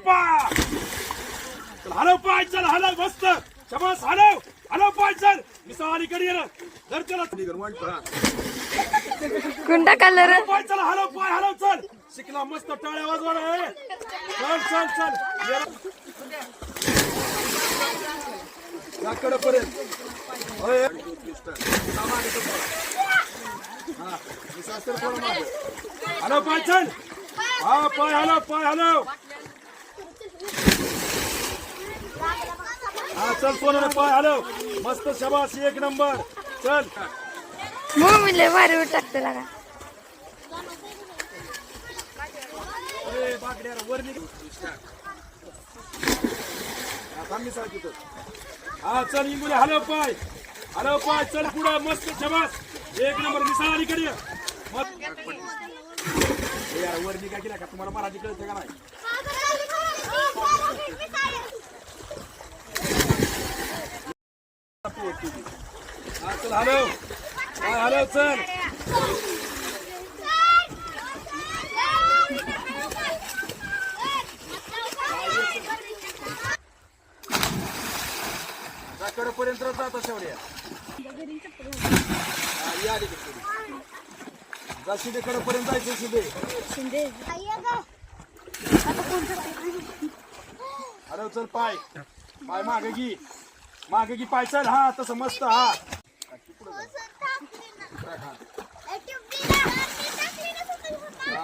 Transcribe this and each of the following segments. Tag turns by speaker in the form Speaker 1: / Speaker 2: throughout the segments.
Speaker 1: पा हलव पाय चल हलव मस्त शबास हलव पाय चल मिसा अलीकडे ये धर चला
Speaker 2: गुंडा कलर
Speaker 1: पाय चल हलव चल शिकला मस्त टाळ्या वाजवा रे चल याकडे पर्यंत होय हलव पाय चल हा पाय हलव हा चल सोनरे पाय हलव मस्त शबास एक नंबर चल
Speaker 2: मम्मीले भारी टाकते लागा
Speaker 1: अरे बागड्या वर निघ हा चल इंगुले हलव पाय चल पुढे मस्त शबास एक नंबर मिसाळ अलीकडे यार वर निघा गेला का तुम्हाला मराठी कळते का नाही हा चल हलव चल पर्यंत जात शेवड्या जा शिंदेकडे पर्यंत जायचं शिंदे हलव चल पाय मागे घे पाय चल हा तसं मस्त हा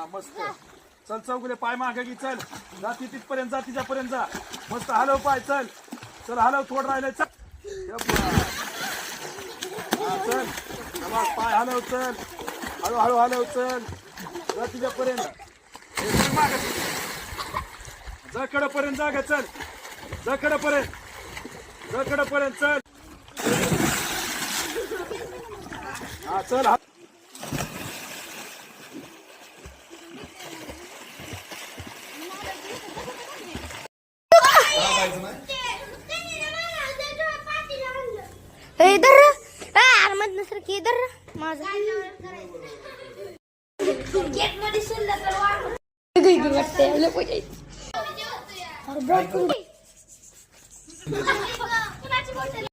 Speaker 1: मस्त चल चौगुले पाय मागे घे चल जाती तिथपर्यंत जा तिच्यापर्यंत जा मस्त हलव पाय चल हलव थोडं राहिलंय चल चल पाय हलव चल हळू हलव चल जा तिच्यापर्यंत जकडपर्यंत जा ग चल जकडपर्यंत चल हा चल
Speaker 2: इधर आरमत नसर की इधर माझा गेट मध्ये शिल्लक तर वाढ गई वाटते लय पोचाय अरे ब्रेक कुणाची बोलते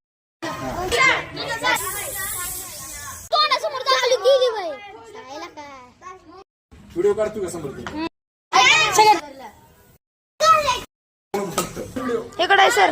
Speaker 2: कोणा समोर चालू गेली बाई खायला काय
Speaker 1: व्हिडिओ काढतो का समोर
Speaker 2: इकडे सर